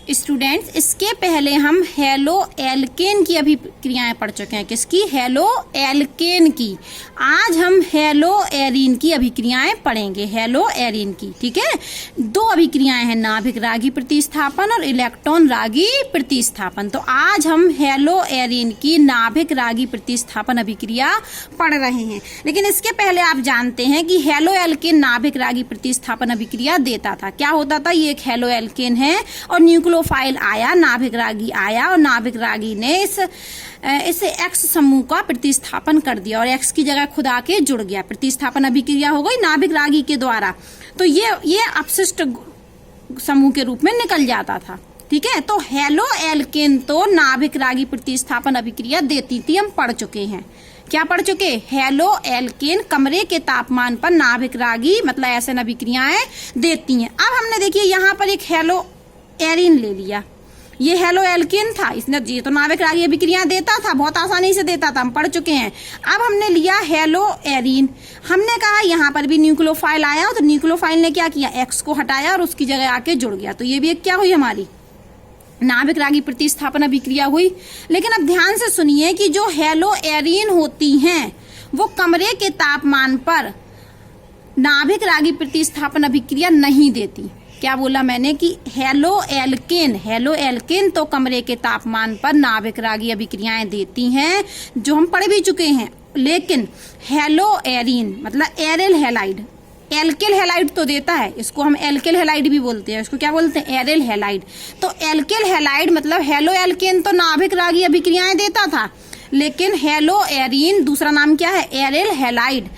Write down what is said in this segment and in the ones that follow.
Students, इसके पहले हम हेलो एल्केन की अभिक्रियाएं पढ़ चुके हैं। किसकी? हेलो एल्केन की। आज हम हेलो एरीन की अभिक्रियाएं पढ़ेंगे, हेलो एरीन की। ठीक है, दो अभिक्रियाएं हैं, नाभिक रागी प्रतिस्थापन और इलेक्ट्रॉन रागी प्रतिस्थापन। तो आज हम हेलो एरीन की नाभिक रागी प्रतिस्थापन अभिक्रिया पढ़ रहे हैं। लेकिन इसके पहले आप जानते हैं कि हेलो एल्केन नाभिक रागी प्रतिस्थापन अभिक्रिया देता था। क्या होता था? ये एक हेलो एल्केन है और न्यूक्लियोफाइल आया, नाभिक रागी आया और नाभिक रागी ने इसे एक्स समूह का प्रतिस्थापन कर दिया और एक्स की जगह खुद आके जुड़ गया। प्रतिस्थापन अभिक्रिया हो गई नाभिक रागी के द्वारा। तो ये अपशिष्ट समूह के रूप में निकल जाता था। ठीक है, तो हेलो एल्केन तो नाभिक रागी प्रतिस्थापन अभिक्रिया देती थी, हम पढ़ चुके हैं। क्या पढ़ चुके? हेलो एल्केन कमरे के तापमान पर नाभिक रागी मतलब ऐसे अभिक्रियाएं देती हैं। अब हमने देखिए यहाँ पर एक हेलो एरीन ले लिया, ये हेलो एल्केन था, इसने ये तो नाभिक रागी अभिक्रियाएं देता था, बहुत आसानी से देता था, हम पढ़ चुके हैं। अब हमने लिया हेलो एरीन, हमने कहा यहाँ पर भी न्यूक्लियोफाइल आया, तो न्यूक्लियोफाइल ने क्या किया? एक्स को हटाया और उसकी जगह आके जुड़ गया। तो ये भी एक क्या हुई? हमारी नाभिक रागी प्रतिस्थापन अभिक्रिया हुई। लेकिन अब ध्यान से सुनिए कि जो हेलो एरीन होती हैं वो कमरे के तापमान पर नाभिक रागी प्रतिस्थापन अभिक्रिया नहीं देती। क्या बोला मैंने? कि हेलो एल्केन तो कमरे के तापमान पर नाभिक रागी अभिक्रियाएं देती हैं, जो हम पढ़ भी चुके हैं। लेकिन हेलो एरीन मतलब एरिल हैलाइड, एल्किल हैलाइड तो देता है, इसको हम एल्किल हैलाइड भी बोलते हैं, इसको क्या बोलते हैं? Aryl halide. तो एल्किल हैलाइड मतलब हेलो एल्केन तो नाभिक रागी अभिक्रियाएं देता था, लेकिन हेलो एरीन दूसरा नाम क्या है? एरिल हैलाइड,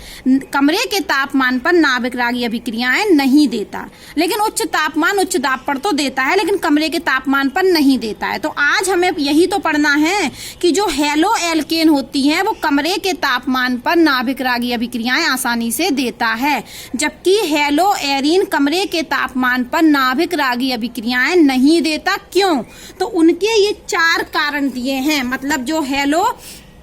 कमरे के तापमान पर नाभिक रागी अभिक्रियाएं नहीं देता। लेकिन उच्च तापमान उच्च दाब पर तो देता है, लेकिन कमरे के तापमान पर नहीं देता है। तो आज हमें यही तो पढ़ना है कि जो हेलो एल्केन होती हैं वो कमरे के तापमान पर नाभिक रागी अभिक्रियाएं आसानी से देता है, जबकि हेलो एरीन कमरे के तापमान पर नाभिक रागी अभिक्रियाएं नहीं देता। क्यों? तो उनके ये 4 कारण दिए हैं। मतलब जो हेलो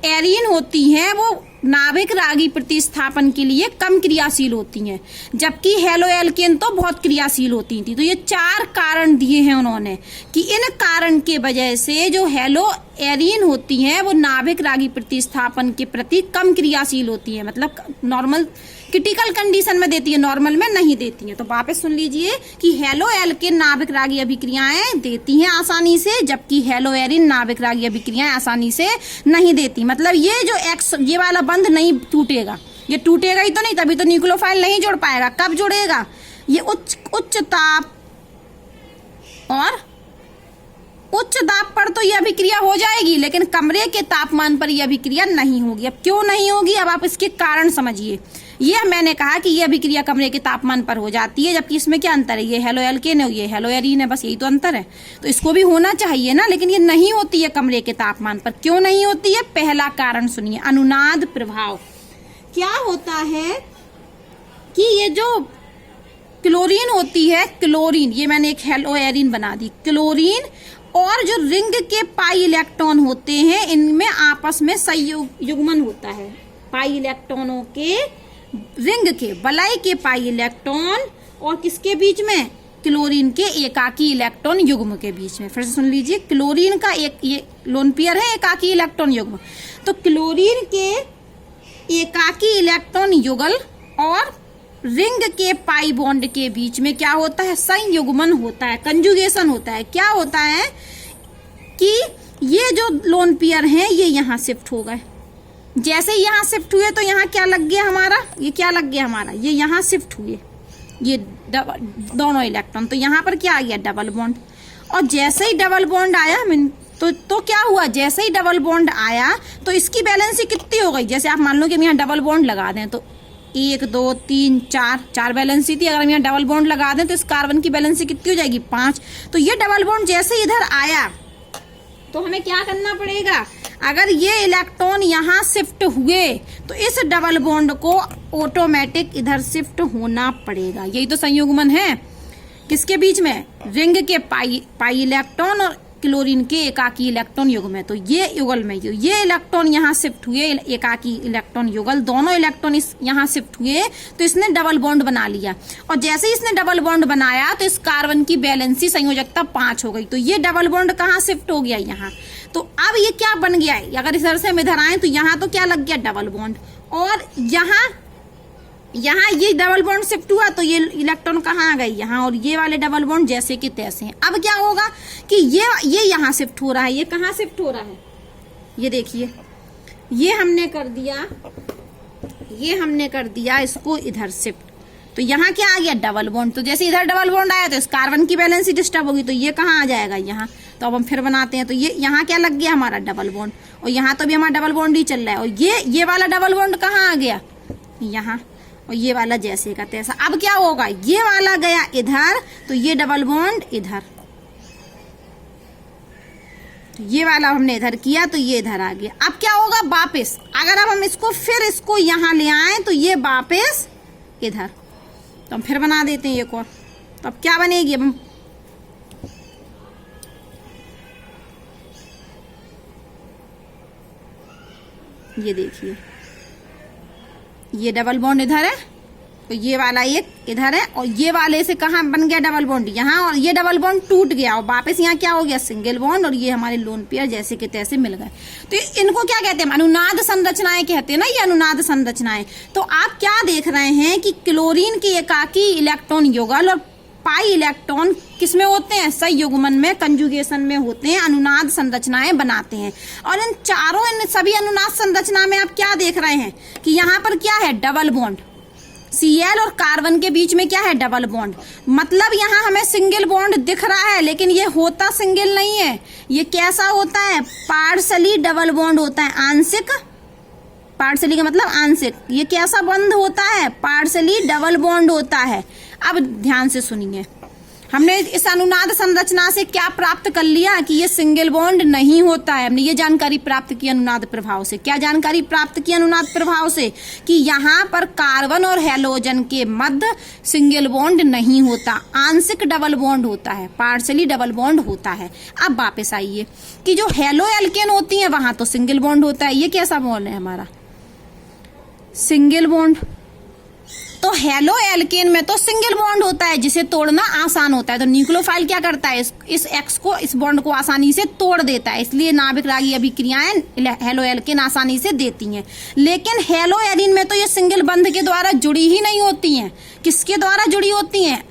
एरीन होती हैं वो नाभिक रागी प्रतिस्थापन के लिए कम क्रियाशील होती हैं, जबकि हेलो एल्केन तो बहुत क्रियाशील होती थी। तो ये 4 कारण दिए हैं उन्होंने कि इन कारण के वजह से जो हेलो एरीन होती हैं वो नाभिक रागी प्रतिस्थापन के प्रति कम क्रियाशील होती है, मतलब नॉर्मल क्रिटिकल कंडीशन में देती है, नॉर्मल में नहीं देती है। तो वापस सुन लीजिए कि हेलो एल्केन नाभिक रागी अभिक्रियाएं देती हैं आसानी से, जबकि हेलो एरीन नाभिक रागी अभिक्रियाएं आसानी से नहीं देती। मतलब ये जो एक्स ये वाला बंध नहीं टूटेगा, ये टूटेगा ही तो नहीं, तभी तो न्यूक्लियोफाइल नहीं जुड़ पाएगा। कब जुड़ेगा? ये उच्च ताप और उच्च दाब पर तो यह अभिक्रिया हो जाएगी, लेकिन कमरे के तापमान पर यह अभिक्रिया नहीं होगी। अब क्यों नहीं होगी? अब आप इसके कारण समझिए। ये मैंने कहा कि यह अभिक्रिया कमरे के तापमान पर हो जाती है, जबकि इसमें क्या अंतर है? ये हेलो एल्केन है, ये हेलो एरीन है, बस यही तो अंतर है। तो इसको भी होना चाहिए ना, लेकिन ये नहीं होती है कमरे के तापमान पर। क्यों नहीं होती है? पहला कारण सुनिए, अनुनाद प्रभाव। क्या होता है कि ये जो क्लोरीन होती है, क्लोरीन, ये मैंने एक हेलो एरीन बना दी, क्लोरीन और जो रिंग के पाई इलेक्ट्रॉन होते हैं इनमें आपस में संयुग्मन होता है। पाई इलेक्ट्रॉनों के रिंग के वलय के पाई इलेक्ट्रॉन और किसके बीच में? क्लोरीन के एकाकी इलेक्ट्रॉन युग्म के बीच में। फिर से सुन लीजिए, क्लोरीन का एक ये लोन पेयर है, एकाकी इलेक्ट्रॉन युग्म। तो क्लोरीन के एकाकी इलेक्ट्रॉन युगल और रिंग के पाई बॉन्ड के बीच में क्या होता है? संयुग्मन होता है, कंजुगेशन होता है। क्या होता है कि ये जो लोन पेयर हैं ये यहाँ शिफ्ट हो गए। जैसे यहाँ शिफ्ट हुए तो यहाँ क्या लग गया हमारा? ये क्या लग गया हमारा? ये यहाँ शिफ्ट हुए, ये दोनों इलेक्ट्रॉन। तो यहाँ पर क्या आ गया? Double bond. और जैसे ही डबल बॉन्ड आया तो क्या हुआ? जैसे ही डबल बॉन्ड आया तो इसकी बैलेंसी कितनी हो गई? जैसे आप मान लो कि हम यहाँ डबल बॉन्ड लगा दें तो 1 2 3 4 बैलेंसी थी। अगर हम यहाँ डबल बॉन्ड लगा दें तो इस कार्बन की बैलेंसी कितनी हो जाएगी? 5। तो ये डबल बॉन्ड जैसे इधर आया तो हमें क्या करना पड़ेगा? अगर ये इलेक्ट्रॉन यहाँ शिफ्ट हुए तो इस डबल बॉन्ड को ऑटोमेटिक इधर शिफ्ट होना पड़ेगा। यही तो संयुग्मन है, किसके बीच में? रिंग के पाई इलेक्ट्रॉन और क्लोरीन के एकाकी इलेक्ट्रॉन युग्म है, तो ये युगल में ये इलेक्ट्रॉन यहाँ शिफ्ट हुए, एकाकी इलेक्ट्रॉन युगल दोनों इलेक्ट्रॉन इस यहाँ शिफ्ट हुए, तो इसने डबल बॉन्ड बना लिया। और जैसे ही इसने डबल बॉन्ड बनाया तो इस कार्बन की वैलेंसी संयोजकता 5 हो गई, तो ये डबल बॉन्ड कहाँ शिफ्ट हो गया, यहाँ। तो अब ये क्या बन गया है, अगर इधर से हम इधर आए तो यहाँ तो क्या लग गया, डबल बॉन्ड, और यहाँ ये डबल बॉन्ड शिफ्ट हुआ तो ये इलेक्ट्रॉन कहाँ आ गई, यहाँ, और ये वाले डबल बॉन्ड जैसे कि तैसे हैं। अब क्या होगा कि ये यहाँ शिफ्ट हो रहा है, ये कहाँ शिफ्ट हो रहा है, ये देखिए, ये हमने कर दिया इसको इधर शिफ्ट, तो यहाँ क्या आ गया, डबल बॉन्ड। तो जैसे इधर डबल बॉन्ड आया तो इस कार्बन की वैलेंसी डिस्टर्ब होगी, तो ये कहाँ आ जाएगा, यहाँ। तो अब हम फिर बनाते हैं, तो ये यहाँ क्या लग गया हमारा, डबल बॉन्ड, और यहाँ तो भी हमारा डबल बॉन्ड ही चल रहा है, और ये वाला डबल बॉन्ड कहाँ आ गया, यहाँ, और ये वाला जैसे का तैसा। अब क्या होगा, ये वाला गया इधर, तो ये डबल बॉन्ड इधर, तो ये वाला हमने इधर किया तो ये इधर आ गया। अब क्या होगा, वापस अगर अब हम इसको यहाँ ले आए तो ये वापस इधर, तो हम फिर बना देते हैं एक और। तो अब क्या बनेगी, अब हम ये देखिए, ये डबल बॉन्ड इधर है, तो ये वाला एक इधर है, और ये वाले से कहाँ बन गया डबल बॉन्ड, यहाँ, और ये डबल बॉन्ड टूट गया और वापस यहाँ क्या हो गया, सिंगल बॉन्ड, और ये हमारे लोन पेयर जैसे के तैसे मिल गए। तो इनको क्या कहते हैं, अनुनाद संरचनाएं कहते हैं ना, ये अनुनाद संरचनाएं। तो आप क्या देख रहे हैं कि क्लोरीन के एकाकी इलेक्ट्रॉन युगल और पाई इलेक्ट्रॉन किसमें होते हैं, संयुग्मन में, कंजुगेशन में होते हैं, अनुनाद संरचनाएं बनाते हैं। और इन सभी अनुनाद संरचना में आप क्या देख रहे हैं कि यहाँ पर क्या है, डबल बॉन्ड, Cl और कार्बन के बीच में क्या है, डबल बॉन्ड। मतलब यहाँ हमें सिंगल बॉन्ड दिख रहा है, लेकिन ये होता सिंगल नहीं है, ये कैसा होता है, पार्शली डबल बॉन्ड होता है, आंशिक, पार्शली का मतलब आंशिक। ये कैसा बंध होता है, पार्शली डबल बॉन्ड होता है। अब ध्यान से सुनिए, हमने इस अनुनाद संरचना से क्या प्राप्त कर लिया कि ये सिंगल बॉन्ड नहीं होता है। हमने ये जानकारी प्राप्त की अनुनाद प्रभाव से। क्या जानकारी प्राप्त की अनुनाद प्रभाव से, कि यहाँ पर कार्बन और हैलोजन के मध्य सिंगल बॉन्ड नहीं होता, आंशिक डबल बॉन्ड होता है, पार्शली डबल बॉन्ड होता है। अब वापस आइए कि जो हैलो एल्केन होती है वहां तो सिंगल बॉन्ड होता है। ये कैसा बॉन्ड है हमारा, सिंगल बॉन्ड। तो हेलो एल्केन में तो सिंगल बॉन्ड होता है जिसे तोड़ना आसान होता है। तो न्यूक्लियोफाइल क्या करता है, इस एक्स को, इस बॉन्ड को आसानी से तोड़ देता है, इसलिए नाभिक रागी अभिक्रियाएं हेलो एल्केन आसानी से देती हैं। लेकिन हेलो एरीन में तो ये सिंगल बंध के द्वारा जुड़ी ही नहीं होती हैं। किसके द्वारा जुड़ी होती हैं,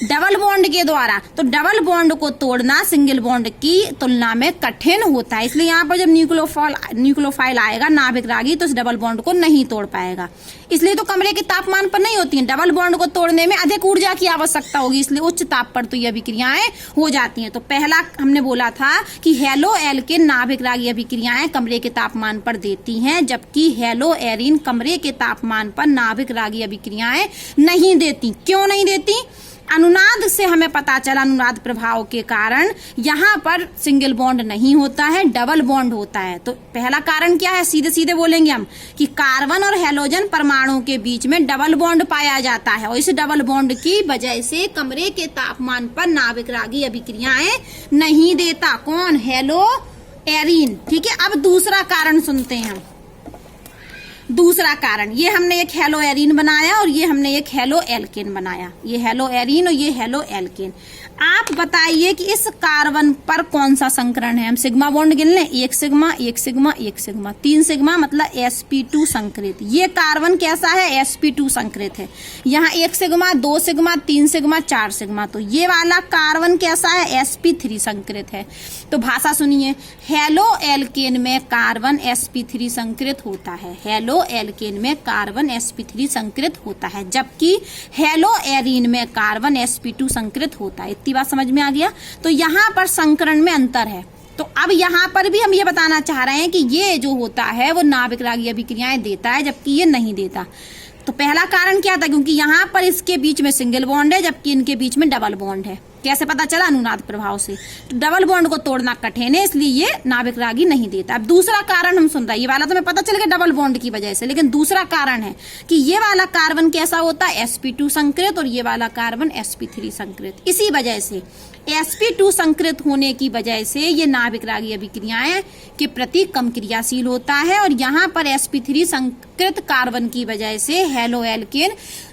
डबल बॉन्ड के द्वारा। तो डबल बॉन्ड को तोड़ना सिंगल बॉन्ड की तुलना में कठिन होता है, इसलिए यहाँ पर जब न्यूक्लियोफाइल आएगा नाभिक रागी तो इस डबल बॉन्ड को नहीं तोड़ पाएगा। इसलिए तो कमरे के तापमान पर नहीं होती हैं। डबल बॉन्ड को तोड़ने में अधिक ऊर्जा की आवश्यकता होगी, इसलिए उच्च ताप पर तो ये अभिक्रियाएं हो जाती हैं। तो पहला हमने बोला था कि हेलो एल्केन नाभिक रागी अभिक्रियाएं कमरे के तापमान पर देती हैं, जबकि हेलो एरीन कमरे के तापमान पर नाभिक रागी अभिक्रियाएं नहीं देती। क्यों नहीं देती, अनुनाद से हमें पता चला, अनुनाद प्रभाव के कारण यहाँ पर सिंगल बॉन्ड नहीं होता है, डबल बॉन्ड होता है। तो पहला कारण क्या है, सीधे सीधे बोलेंगे हम कि कार्बन और हैलोजन परमाणु के बीच में डबल बॉन्ड पाया जाता है, और इस डबल बॉन्ड की वजह से कमरे के तापमान पर नाभिक रागी अभिक्रियाएं नहीं देता। कौन, हेलो एरीन। ठीक है, अब दूसरा कारण सुनते हैं हम। दूसरा कारण, ये हमने एक हेलो एरीन बनाया और ये हमने एक हेलो एल्केन बनाया। ये हेलो एरीन और ये हेलो एल्केन। आप बताइए कि इस कार्बन पर कौन सा संकरण है। हम सिग्मा बॉन्ड गिन लें, एक सिग्मा, एक सिग्मा, एक सिग्मा, 3 सिग्मा मतलब sp2 संकृत। ये कार्बन कैसा है, sp2 संकृत है। यहाँ 1 सिग्मा, 2 सिग्मा, 3 सिग्मा, 4 सिग्मा। तो ये वाला कार्बन कैसा है, sp3 संकृत है। तो भाषा सुनिए, हेलो एल्केन में कार्बन sp3 संकृत होता है, हेलो एल्केन में कार्बन sp3 संकृत होता है, जबकि हेलो एरीन में कार्बन sp2 संकृत होता है। इतनी बात समझ में आ गया। तो यहाँ पर संकरण में अंतर है। तो अब यहाँ पर भी हम ये बताना चाह रहे हैं कि ये जो होता है वो नाभिक रागी अभिक्रियाएं देता है, जबकि ये नहीं देता। तो पहला कारण क्या था, क्योंकि यहाँ पर इसके बीच में सिंगल बॉन्ड है जबकि इनके बीच में डबल बॉन्ड है। कैसे पता चला, अनुनाद प्रभाव से। तो डबल बॉन्ड को तोड़ना कठिन है, इसलिए ये नाभिक रागी नहीं देता। अब दूसरा कारण हम सुन रहे हैं, ये वाला तो हमें पता चल गया डबल बॉन्ड की वजह से, लेकिन दूसरा कारण है कि ये वाला कार्बन कैसा होता है, sp2 संकृत, और ये वाला कार्बन sp3 संकृत। इसी वजह से sp2 संकृत होने की वजह से ये नाभिक रागी अभिक्रियाएं के प्रति कम क्रियाशील होता है, और यहाँ पर sp3 संकृत कार्बन की वजह से हेलो एल्केन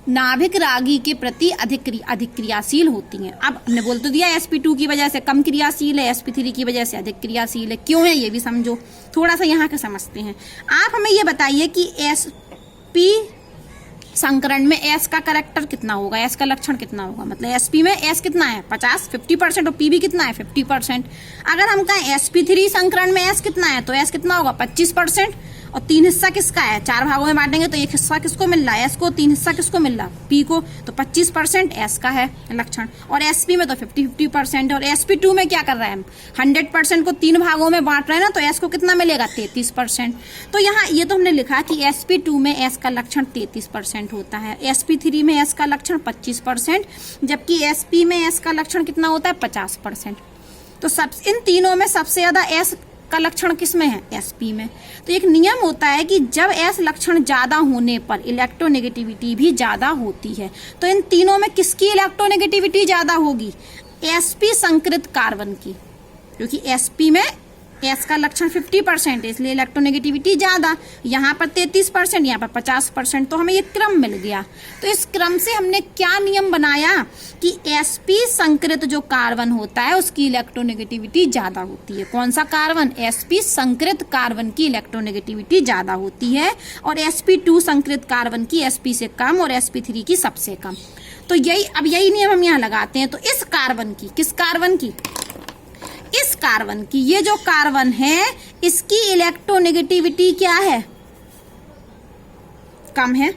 नाभिक रागी के प्रति अधिक क्रियाशील होती हैं। अब हमने बोल तो दिया sp2 की वजह से कम क्रियाशील है, sp3 की वजह से अधिक क्रियाशील है। क्यों है ये भी समझो, थोड़ा सा यहाँ के समझते हैं। आप हमें ये बताइए कि sp संकरण में S का कैरेक्टर कितना होगा, S का लक्षण कितना होगा। मतलब sp में S कितना है 50% और p भी कितना है 50%। अगर हम कहें sp3 संकरण में S कितना है तो S कितना होगा 25%, और 3 हिस्सा किसका है, 4 भागों में बांटेंगे तो 1 हिस्सा किसको मिल रहा है S को, 3 हिस्सा किसको मिल रहा P को, तो 25% S का है लक्षण। और sp में तो 50% है, और sp2 में क्या कर रहा है हम 100% को 3 भागों में बांट रहे हैं ना, तो S को कितना मिलेगा 33%। तो यहाँ ये तो हमने लिखा कि sp2 में S का लक्षण 33% होता है, sp3 में S का लक्षण 25%, जबकि sp में S का लक्षण कितना होता है 50%। तो सब इन तीनों में सबसे ज्यादा S का लक्षण किस में है, sp में। तो एक नियम होता है कि जब S लक्षण ज्यादा होने पर इलेक्ट्रोनेगेटिविटी भी ज्यादा होती है। तो इन तीनों में किसकी इलेक्ट्रोनेगेटिविटी ज्यादा होगी, sp संकृत कार्बन की, क्योंकि sp में S का लक्षण 50% है, इसलिए इलेक्ट्रोनेगेटिविटी ज्यादा। यहाँ पर 33%, यहाँ पर 50%। तो हमें ये क्रम मिल गया। तो इस क्रम से हमने क्या नियम बनाया कि sp संकृत जो कार्बन होता है उसकी इलेक्ट्रोनेगेटिविटी ज्यादा होती है। कौन सा कार्बन, sp संकृत कार्बन की इलेक्ट्रोनेगेटिविटी ज्यादा होती है, और sp2 संकृत कार्बन की sp से कम और sp3 की सबसे कम। तो यही नियम हम यहाँ लगाते हैं। तो इस कार्बन की, किस कार्बन की, इस कार्बन की, ये जो कार्बन है इसकी इलेक्ट्रोनेगेटिविटी क्या है, कम है।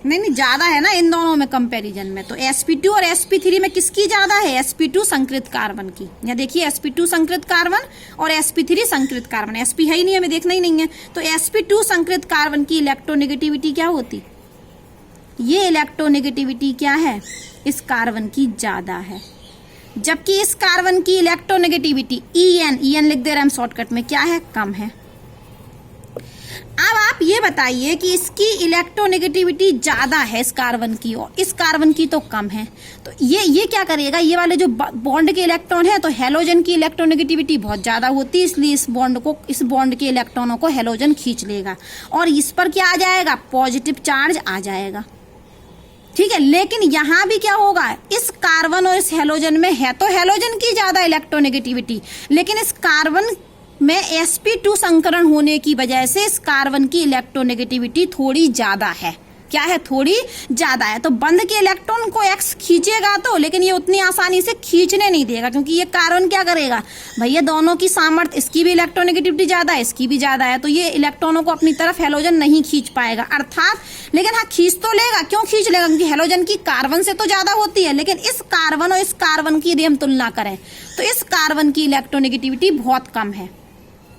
नहीं ज्यादा है ना इन दोनों में कंपैरिजन में। तो sp2 और sp3 में किसकी ज्यादा है, sp2 संकृत कार्बन की। या देखिए sp2 संकृत कार्बन और sp3 संकृत कार्बन, sp है ही नहीं, हमें देखना ही नहीं है। तो sp2 संकृत कार्बन की इलेक्ट्रोनेगेटिविटी क्या होती, ये इलेक्ट्रोनेगेटिविटी क्या है, इस कार्बन की ज्यादा है, जबकि इस कार्बन की इलेक्ट्रोनेगेटिविटी En लिख दे रहे हम शॉर्टकट में, क्या है, कम है। अब आप ये बताइए कि इसकी इलेक्ट्रोनेगेटिविटी ज्यादा है इस कार्बन की, और इस कार्बन की तो कम है। तो ये क्या करेगा, ये वाले जो बॉन्ड के इलेक्ट्रॉन है, तो हेलोजन की इलेक्ट्रोनेगेटिविटी बहुत ज्यादा होती है, इसलिए इस बॉन्ड के इलेक्ट्रॉनों को हेलोजन खींच लेगा, और इस पर क्या आ जाएगा, पॉजिटिव चार्ज आ जाएगा। ठीक है, लेकिन यहाँ भी क्या होगा, इस कार्बन और इस हेलोजन में है तो हेलोजन की ज्यादा इलेक्ट्रोनेगेटिविटी, लेकिन इस कार्बन में sp2 संकरण होने की वजह से इस कार्बन की इलेक्ट्रोनेगेटिविटी थोड़ी ज्यादा है। क्या है, थोड़ी ज्यादा है। तो बंद के इलेक्ट्रॉन को X खींचेगा तो, लेकिन ये उतनी आसानी से खींचने नहीं देगा, क्योंकि ये कार्बन क्या करेगा, भैया दोनों की सामर्थ्य, इसकी भी इलेक्ट्रोनेगेटिविटी ज्यादा है, इसकी भी ज्यादा है, तो ये इलेक्ट्रॉनों को अपनी तरफ हेलोजन नहीं खींच पाएगा। अर्थात, लेकिन हाँ खींच तो लेगा। क्यों खींच लेगा, क्योंकि हेलोजन की कार्बन से तो ज्यादा होती है, लेकिन इस कार्बन और इस कार्बन की यदि हम तुलना करें तो इस कार्बन की इलेक्ट्रोनेगेटिविटी बहुत कम है,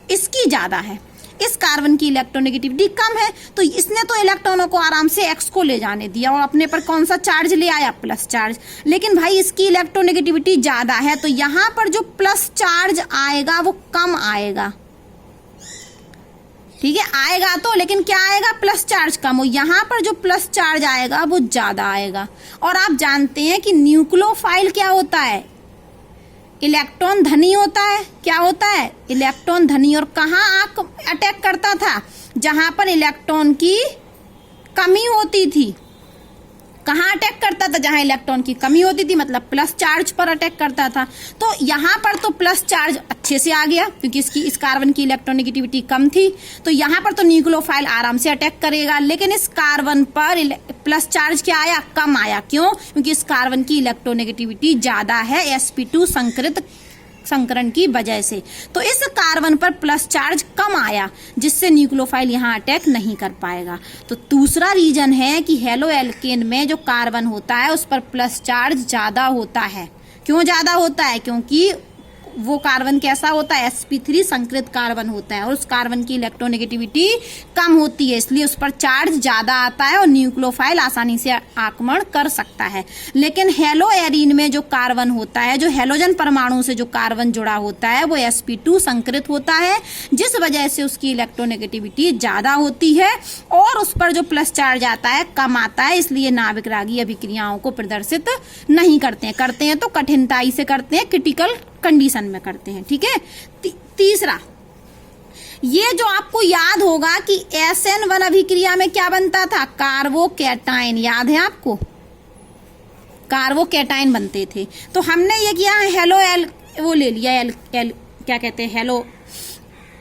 इसकी ज्यादा है। इस कार्बन की इलेक्ट्रोनेगेटिविटी कम है, तो इसने तो इलेक्ट्रॉनों को आराम से X को ले जाने दिया और अपने पर कौन सा चार्ज ले आया, प्लस चार्ज। लेकिन भाई इसकी इलेक्ट्रोनेगेटिविटी ज्यादा है, तो यहाँ पर जो प्लस चार्ज आएगा वो कम आएगा। ठीक है, आएगा तो, लेकिन क्या आएगा, प्लस चार्ज कम हो। यहाँ पर जो प्लस चार्ज आएगा वो ज्यादा आएगा। और आप जानते हैं कि न्यूक्लियोफाइल क्या होता है, इलेक्ट्रॉन धनी होता है। क्या होता है, इलेक्ट्रॉन धनी। और कहाँ अटैक करता था, जहां पर इलेक्ट्रॉन की कमी होती थी। कहाँ अटैक करता था, जहां इलेक्ट्रॉन की कमी होती थी, मतलब प्लस चार्ज पर अटैक करता था। तो यहाँ पर तो प्लस चार्ज अच्छे से आ गया, क्योंकि इस कार्बन की इलेक्ट्रोनेगेटिविटी कम थी, तो यहाँ पर तो न्यूक्लियोफाइल आराम से अटैक करेगा। लेकिन इस कार्बन पर प्लस चार्ज क्या आया, कम आया। क्यों, क्योंकि इस कार्बन की इलेक्ट्रोनेगेटिविटी ज्यादा है sp2 संकरण की वजह से। तो इस कार्बन पर प्लस चार्ज कम आया, जिससे न्यूक्लियोफाइल यहाँ अटैक नहीं कर पाएगा। तो दूसरा रीजन है कि हेलो एल्केन में जो कार्बन होता है उस पर प्लस चार्ज ज्यादा होता है। क्यों ज्यादा होता है, क्योंकि वो कार्बन कैसा होता है, sp3 संकृत कार्बन होता है और उस कार्बन की इलेक्ट्रोनेगेटिविटी कम होती है, इसलिए उस पर चार्ज ज्यादा आता है और न्यूक्लियोफाइल आसानी से आक्रमण कर सकता है। लेकिन हेलो एरीन में जो कार्बन होता है, जो हेलोजन परमाणु से जो कार्बन जुड़ा होता है, वो sp2 संकृत होता है, जिस वजह से उसकी इलेक्ट्रोनेगेटिविटी ज्यादा होती है और उस पर जो प्लस चार्ज आता है कम आता है, इसलिए नाभिक रागी अभिक्रियाओं को प्रदर्शित नहीं करते हैं तो कठिनाई से करते हैं, क्रिटिकल कंडीशन में करते हैं। ठीक है। तीसरा, ये जो आपको याद होगा कि SN1 अभिक्रिया में क्या बनता था, कार्बोकैटायन, याद है आपको, कार्बोकैटायन बनते थे। तो हमने ये किया हेलो एल वो ले लिया, एल क्या कहते हैं,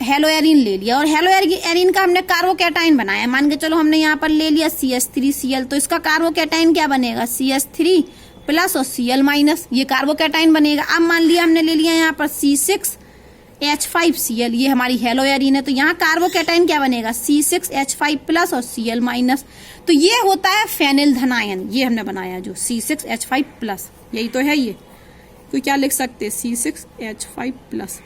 हेलो एरीन ले लिया और हेलो एरीन का हमने कार्बोकैटायन बनाया। मान के चलो हमने यहाँ पर ले लिया CH3Cl, तो इसका कार्बोकैटायन क्या बनेगा, CH3 प्लस और Cl माइनस, ये कार्बोकैटायन बनेगा। अब मान लिया हमने ले लिया यहाँ पर C6H5Cl, ये हमारी हेलो एरीन है, तो यहाँ कार्बोकैटायन क्या बनेगा, C6H5 प्लस और Cl माइनस, तो ये होता है फेनिल धनायन। ये हमने बनाया जो C6H5 प्लस, यही तो है ये, तो क्या लिख सकते, C6H5 प्लस।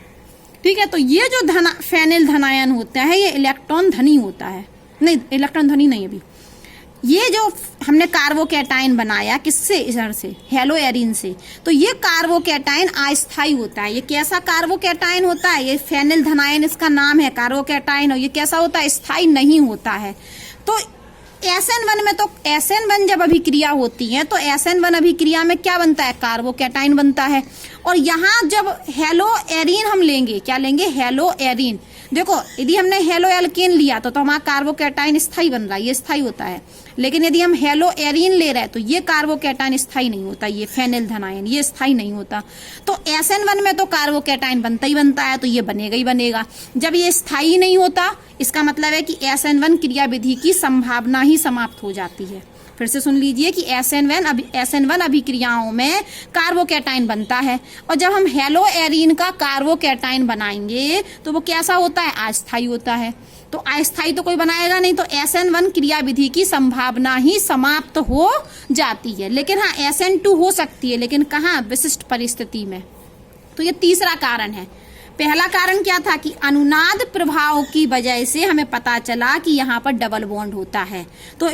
ठीक है। तो ये जो फेनिल धनायन होता है ये इलेक्ट्रॉन धनी होता है, नहीं इलेक्ट्रॉन धनी नहीं, अभी ये जो हमने कार्बोकैटायन बनाया किससे, इधर से हेलो एरीन से, तो ये कार्बोकैटायन अस्थायी होता है। ये कैसा कार्बोकैटायन होता है, ये फेनिल धनायन इसका नाम है कार्बोकैटायन, और ये कैसा होता है, स्थायी नहीं होता है। तो SN1 में, तो SN1 जब अभिक्रिया होती है तो SN1 अभिक्रिया में क्या बनता है, कार्बोकैटायन बनता है। और यहाँ जब हेलो एरीन हम लेंगे, क्या लेंगे, हेलो एरीन, देखो यदि हमने हेलो एल्केन लिया तो हमारा कार्बोकैटायन स्थायी बन रहा है, ये स्थायी होता है। लेकिन यदि हम हेलो एरीन ले रहे हैं तो ये कार्बोकैटायन स्थायी नहीं होता, ये फेनिल धनायन ये स्थायी नहीं होता। तो SN1 में तो कार्बोकैटायन बनता ही बनता है, तो ये बनेगा ही बनेगा। जब ये स्थायी नहीं होता, इसका मतलब है कि SN1 क्रियाविधि की संभावना ही समाप्त हो जाती है। फिर से सुन लीजिए कि SN1 अभिक्रियाओं में कार्बोकैटायन बनता है, और जब हम हेलो एरीन का कार्बोकैटायन बनाएंगे तो वो कैसा होता है, अस्थायी होता है। तो अस्थायी तो कोई बनाएगा नहीं, तो SN1 क्रियाविधि की संभावना ही समाप्त हो जाती है। लेकिन हाँ SN2 हो सकती है, लेकिन कहाँ, विशिष्ट परिस्थिति में। तो ये तीसरा कारण है। पहला कारण क्या था कि अनुनाद प्रभाव की वजह से हमें पता चला कि यहाँ पर डबल बॉन्ड होता है। तो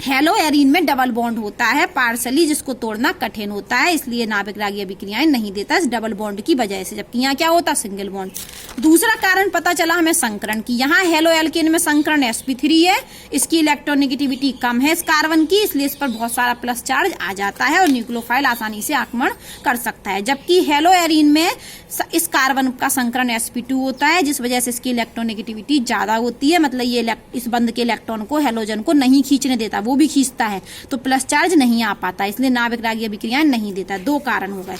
हेलो एरीन में डबल बॉन्ड होता है पार्सली, जिसको तोड़ना कठिन होता है, इसलिए नाभिक रागी अभिक्रियाएं नहीं देता इस डबल बॉन्ड की वजह से, जबकि यहाँ क्या होता, सिंगल बॉन्ड। दूसरा कारण पता चला हमें संकरण की, यहाँ हेलो एल्केन में संकरण sp3 है, इसकी इलेक्ट्रोनेगेटिविटी कम है इस कार्बन की, इसलिए इस पर बहुत सारा प्लस चार्ज आ जाता है और न्यूक्लियोफाइल आसानी से आक्रमण कर सकता है। जबकि हेलो एरीन में इस कार्बन का संकरण sp2 होता है, जिस वजह से इसकी इलेक्ट्रोनेगेटिविटी ज्यादा होती है, मतलब ये इस बंध के इलेक्ट्रॉन को हेलोजन को नहीं खींचने देता, वो भी खींचता है तो प्लस चार्ज नहीं आ पाता, इसलिए नाभिक रागी अभिक्रियाएं नहीं देता। दो कारण हो गए,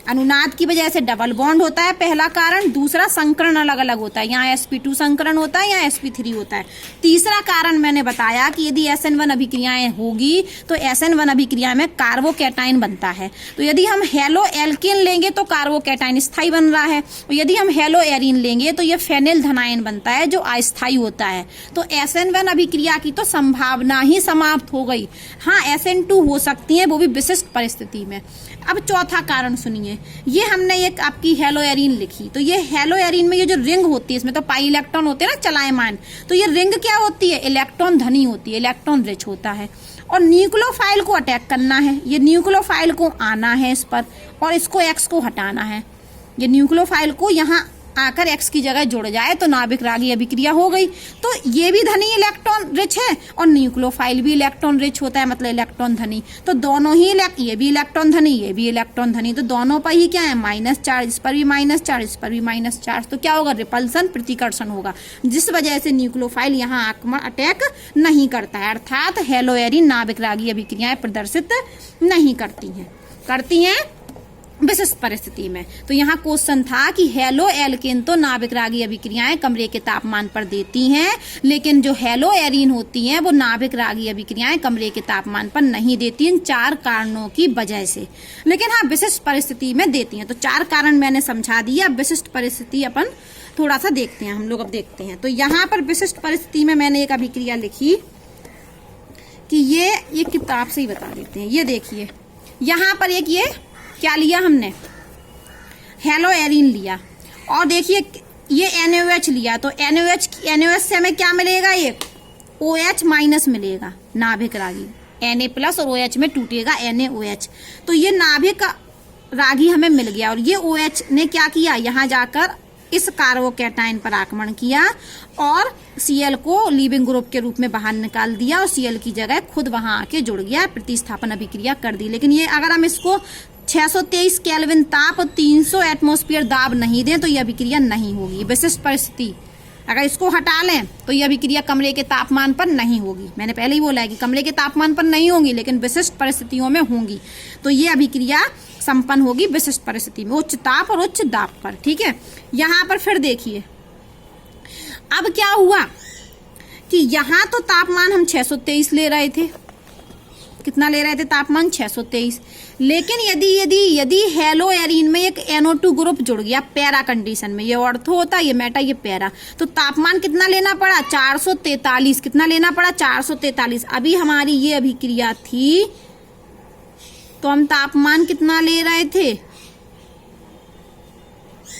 अनुनाद की वजह से डबल बॉन्ड होता है पहला कारण, दूसरा संकरण अलग अलग होता है, यहाँ sp2 संकरण होता है, यहाँ sp3 होता है। तीसरा कारण मैंने बताया कि यदि SN1 अभिक्रियाएं होगी तो SN1 अभिक्रिया में कार्बोकैटायन बनता है। तो यदि हम हेलो एल्केन लेंगे तो कार्बोकैटायन स्थायी बन रहा है, और यदि हम हेलो एरीन लेंगे तो ये फेनिल धनायन बनता है जो अस्थायी होता है। तो SN1 अभिक्रिया की तो संभावना ही समाप्त हो गई। हाँ SN2 हो सकती है, वो भी विशिष्ट परिस्थिति में। अब चौथा कारण सुनिए, ये हमने एक आपकी हेलो एरीन लिखी, तो ये हेलो एरीन में ये जो रिंग होती है इसमें तो पाई इलेक्ट्रॉन होते हैं ना चलायमान, तो ये रिंग क्या होती है, इलेक्ट्रॉन धनी होती है, इलेक्ट्रॉन रिच होता है, और न्यूक्लियोफाइल को अटैक करना है, ये न्यूक्लियोफाइल को आना है इस पर और इसको X को हटाना है। ये न्यूक्लियोफाइल को यहाँ आकर X की जगह जुड़ जाए तो नाभिक रागी अभिक्रिया हो गई। तो ये भी धनी इलेक्ट्रॉन रिच है और न्यूक्लियोफाइल भी इलेक्ट्रॉन रिच होता है, मतलब इलेक्ट्रॉन धनी, तो दोनों ही ये भी इलेक्ट्रॉन धनी, ये भी इलेक्ट्रॉन धनी, तो दोनों पर ही क्या है, माइनस चार्ज, इस पर भी माइनस चार्ज, इस पर भी माइनस चार्ज, तो क्या होगा, रिपल्सन, प्रतिकर्षण होगा, जिस वजह से न्यूक्लियोफाइल यहाँ आक्रमण अटैक नहीं करता है, अर्थात हेलो एरीन नाभिक रागी अभिक्रियाएं प्रदर्शित नहीं करती हैं विशिष्ट परिस्थिति में। तो यहाँ क्वेश्चन था कि हेलो एल्केन तो नाभिक रागी अभिक्रियाएं कमरे के तापमान पर देती हैं, लेकिन जो हेलो एरीन होती हैं वो नाभिक रागी अभिक्रियाएं कमरे के तापमान पर नहीं देती हैं, 4 कारणों की वजह से, लेकिन हाँ विशिष्ट परिस्थिति में देती हैं। तो 4 कारण मैंने समझा दिया, विशिष्ट परिस्थिति अपन थोड़ा सा देखते हैं हम लोग, अब देखते हैं। तो यहाँ पर विशिष्ट परिस्थिति में मैंने एक अभिक्रिया लिखी कि ये किताब से ही बता देते हैं। ये देखिए यहाँ पर एक ये क्या लिया हमने, हेलो एरिन लिया और देखिए ये NaOH लिया, तो NaOH से हमें क्या मिलेगा, ये OH माइनस मिलेगा, नाभिक रागी। Na प्लस और OH में टूटेगा NaOH, तो ये नाभिक रागी हमें मिल गया। और ये OH ने क्या किया, यहाँ जाकर इस कार्बोकैटायन पर आक्रमण किया और Cl को लीविंग ग्रुप के रूप में बाहर निकाल दिया और Cl की जगह खुद वहां आके जुड़ गया, प्रतिस्थापन अभिक्रिया कर दी। लेकिन ये अगर हम इसको 623 केल्विन ताप और 300 एटमॉस्फेयर दाब नहीं दें तो यह अभिक्रिया नहीं होगी। विशिष्ट परिस्थिति, अगर इसको हटा लें तो यह अभिक्रिया कमरे के तापमान पर नहीं होगी। मैंने पहले ही बोला है कि कमरे के तापमान पर नहीं होगी, लेकिन विशिष्ट परिस्थितियों में होंगी। तो ये अभिक्रिया संपन्न होगी विशिष्ट परिस्थिति में, उच्च ताप और उच्च दाब पर। ठीक है, यहाँ पर फिर देखिए अब क्या हुआ कि यहाँ तो तापमान हम 623 ले रहे थे, कितना ले रहे थे तापमान, 623। लेकिन यदि हेलो एरिन में एक NO2 ग्रुप जुड़ गया पैरा कंडीशन में, ये ऑर्थो होता है, ये मेटा, ये पैरा, तो तापमान कितना लेना पड़ा, 443। कितना लेना पड़ा, 443। अभी हमारी ये अभिक्रिया थी तो हम तापमान कितना ले रहे थे,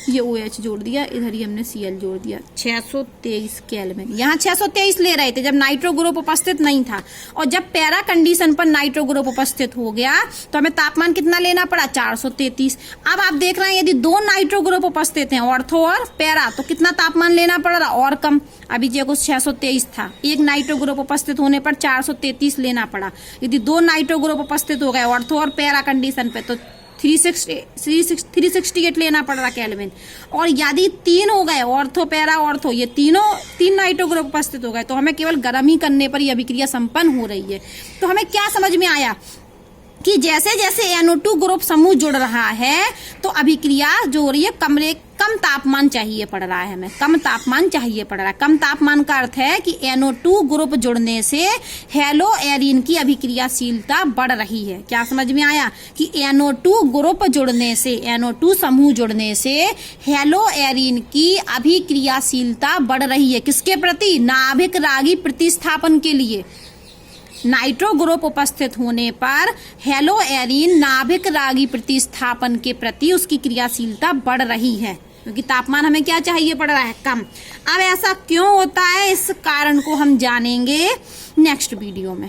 ये OH जोड़ दिया, इधर ही हमने Cl जोड़ दिया, 623 केल्विन। यहाँ 623 ले रहे थे जब नाइट्रो ग्रुप उपस्थित नहीं था, और जब पैरा कंडीशन पर नाइट्रो ग्रुप उपस्थित हो गया तो हमें तापमान कितना लेना पड़ा, 433। अब आप देख रहे हैं यदि दो नाइट्रो ग्रुप उपस्थित हैं, ऑर्थो और पैरा, तो कितना तापमान लेना पड़ रहा, और कम। अभी जो 623 था, एक नाइट्रो ग्रुप उपस्थित होने पर 433 लेना पड़ा। यदि दो नाइट्रो ग्रुप उपस्थित हो गए ऑर्थो और पैरा कंडीशन पे तो 368 लेना पड़ रहा केल्विन। और यदि 3 हो गए, ऑर्थो पैरा ऑर्थो, ये तीन नाइट्रो ग्रुप उपस्थित हो गए, तो हमें केवल गर्म ही करने पर यह अभिक्रिया संपन्न हो रही है। तो हमें क्या समझ में आया कि जैसे जैसे NO2 ग्रुप समूह जुड़ रहा है तो अभिक्रिया जो हो रही है कम तापमान चाहिए पड़ रहा है, हमें कम तापमान चाहिए पड़ रहा है। कम तापमान का अर्थ है कि NO2 ग्रुप जुड़ने से हेलो एरिन की अभिक्रियाशीलता बढ़ रही है। क्या समझ में आया कि NO2 ग्रुप जुड़ने से, NO2 समूह जुड़ने से हेलो एरिन की अभिक्रियाशीलता बढ़ रही है, किसके प्रति, नाभिक रागी प्रतिस्थापन के लिए। नाइट्रो ग्रुप उपस्थित होने पर हेलो एरिन नाभिक रागी प्रतिस्थापन के प्रति उसकी क्रियाशीलता बढ़ रही है, क्योंकि तापमान हमें क्या चाहिए पड़ रहा है, कम। अब ऐसा क्यों होता है, इस कारण को हम जानेंगे नेक्स्ट वीडियो में।